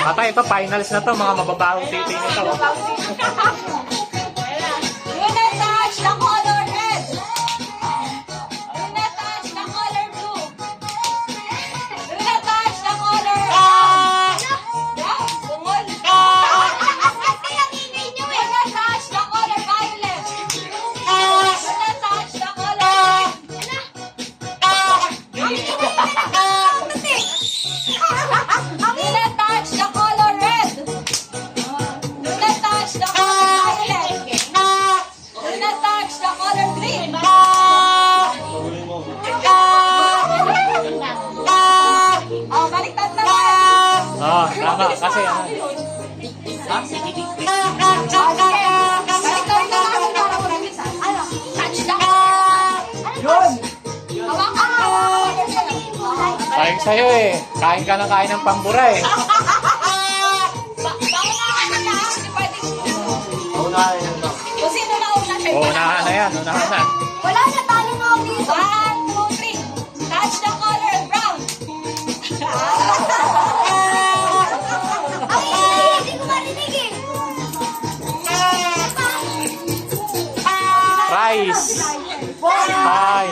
Ata, ito finals na to, mga mababawang titi nito. Tama, kasi ano. Sayang sa'yo eh. Kain ka ng kain ng pambura eh. Unahan yan ba? Kung sino na una siya. Unahan na yan, unahan na. Wala na, talo na ako dito. 1, 2, 3. Touch the color brown. Hindi ko marinig eh. Rice. Hi.